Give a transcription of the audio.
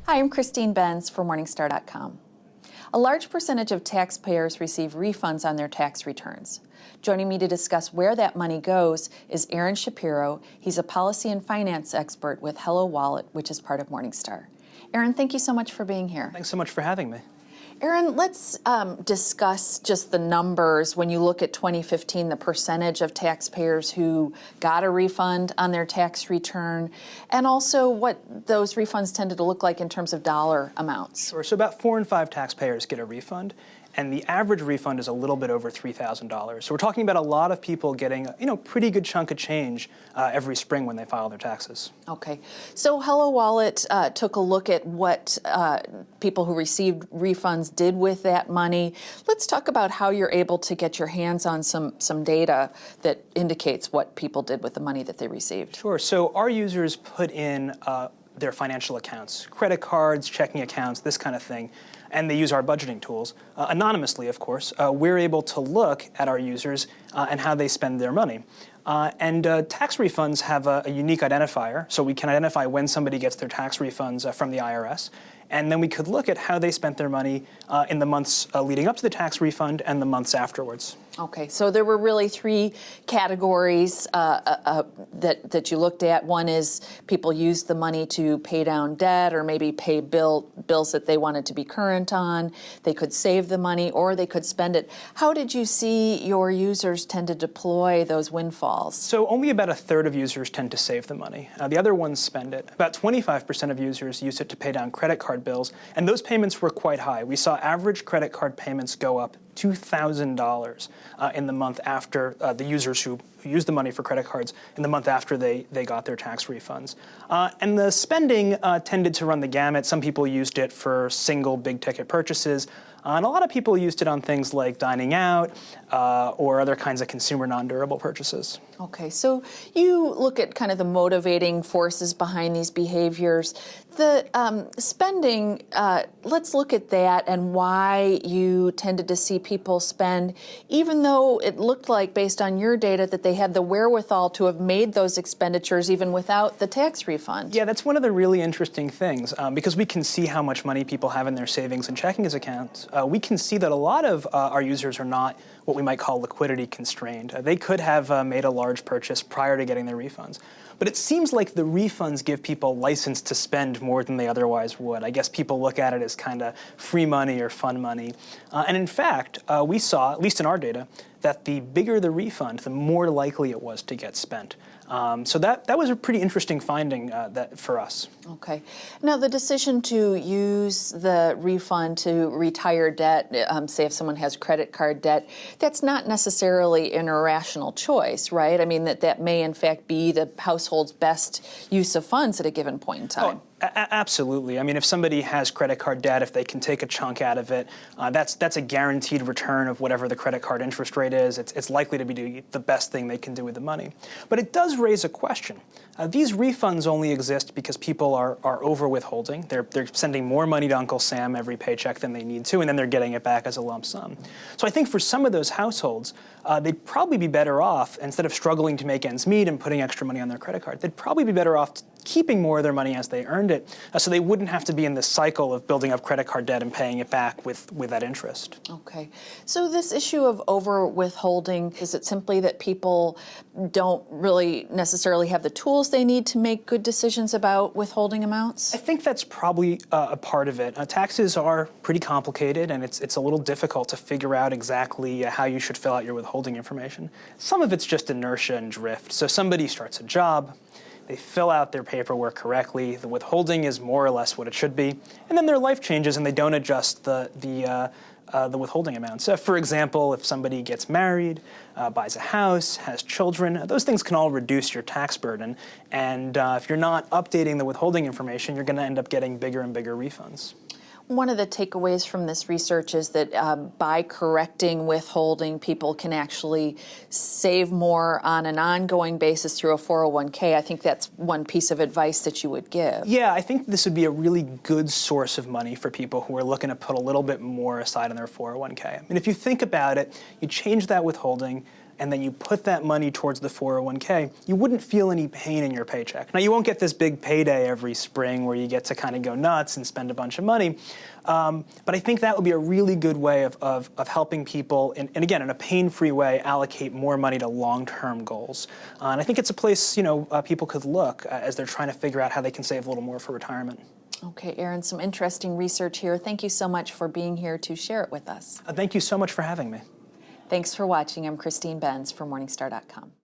Hi, I'm Christine Benz for Morningstar.com. A large percentage of taxpayers receive refunds on their tax returns. Joining me to discuss where that money goes is Aron Szapiro. He's a policy and finance expert with HelloWallet, which is part of Morningstar. Aron, thank you so much for being here. Thanks so much for having me. Aron, let's discuss just the numbers. When you look at 2015, the percentage of taxpayers who got a refund on their tax return, and also what those refunds tended to look like in terms of dollar amounts. Sure. So about 4 in 5 taxpayers get a refund, and the average refund is a little bit over $3,000. So we're talking about a lot of people getting a pretty good chunk of change every spring when they file their taxes. Okay. So HelloWallet took a look at what people who received refunds did with that money. Let's talk about how you're able to get your hands on some data that indicates what people did with the money that they received. Sure. So our users put in their financial accounts, credit cards, checking accounts, this kind of thing, and they use our budgeting tools, anonymously, of course. We're able to look at our users and how they spend their money. Tax refunds have a unique identifier, so we can identify when somebody gets their tax refunds from the IRS. And then we could look at how they spent their money in the months leading up to the tax refund and the months afterwards. Okay, so there were really 3 categories that you looked at. One is people used the money to pay down debt or maybe pay bills that they wanted to be current on. They could save the money or they could spend it. How did you see your users tend to deploy those windfalls? So only about a third of users tend to save the money. The other ones spend it. About 25% of users use it to pay down credit card bills, and those payments were quite high. We saw average credit card payments go up $2,000 in the month after the users who used the money for credit cards in the month after they got their tax refunds. And the spending tended to run the gamut. Some people used it for single big ticket purchases. And a lot of people used it on things like dining out or other kinds of consumer non-durable purchases. Okay, so you look at kind of the motivating forces behind these behaviors. The spending, let's look at that and why you tended to see people spend, even though it looked like, based on your data, that they had the wherewithal to have made those expenditures even without the tax refund. Yeah, that's one of the really interesting things, because we can see how much money people have in their savings and checking accounts. We can see that a lot of our users are not what we might call liquidity constrained. They could have made a large purchase prior to getting their refunds. But it seems like the refunds give people license to spend more than they otherwise would. I guess people look at it as kind of free money or fun money. And in fact, we saw, at least in our data, that the bigger the refund, the more likely it was to get spent. So that was a pretty interesting finding for us. Okay. Now, the decision to use the refund to retire debt, say if someone has credit card debt, that's not necessarily an irrational choice, right? I mean, that may in fact be the household's best use of funds at a given point in time. Absolutely. I mean, if somebody has credit card debt, if they can take a chunk out of it, that's a guaranteed return of whatever the credit card interest rate is. It's likely to be the best thing they can do with the money. But it does raise a question. These refunds only exist because people are over withholding. They're sending more money to Uncle Sam every paycheck than they need to, and then they're getting it back as a lump sum. So I think for some of those households, they'd probably be better off, instead of struggling to make ends meet and putting extra money on their credit card, they'd probably be better off keeping more of their money as they earned it, so they wouldn't have to be in this cycle of building up credit card debt and paying it back with that interest. Okay. So this issue of over withholding, is it simply that people don't really necessarily have the tools they need to make good decisions about withholding amounts? I think that's probably a part of it. Taxes are pretty complicated, and it's a little difficult to figure out exactly how you should fill out your withholding information. Some of it's just inertia and drift. So somebody starts a job, they fill out their paperwork correctly, the withholding is more or less what it should be, and then their life changes and they don't adjust the withholding amount. So for example, if somebody gets married, buys a house, has children, those things can all reduce your tax burden. And if you're not updating the withholding information, you're going to end up getting bigger and bigger refunds. One of the takeaways from this research is that by correcting withholding, people can actually save more on an ongoing basis through a 401k. I think that's one piece of advice that you would give. Yeah, I think this would be a really good source of money for people who are looking to put a little bit more aside in their 401k. I mean, if you think about it, you change that withholding, and then you put that money towards the 401k, you wouldn't feel any pain in your paycheck. Now, you won't get this big payday every spring where you get to kind of go nuts and spend a bunch of money, but I think that would be a really good way of helping people, and again, in a pain-free way, allocate more money to long-term goals. And I think it's a place, people could look as they're trying to figure out how they can save a little more for retirement. Okay, Aron, some interesting research here. Thank you so much for being here to share it with us. Thank you so much for having me. Thanks for watching. I'm Christine Benz for Morningstar.com.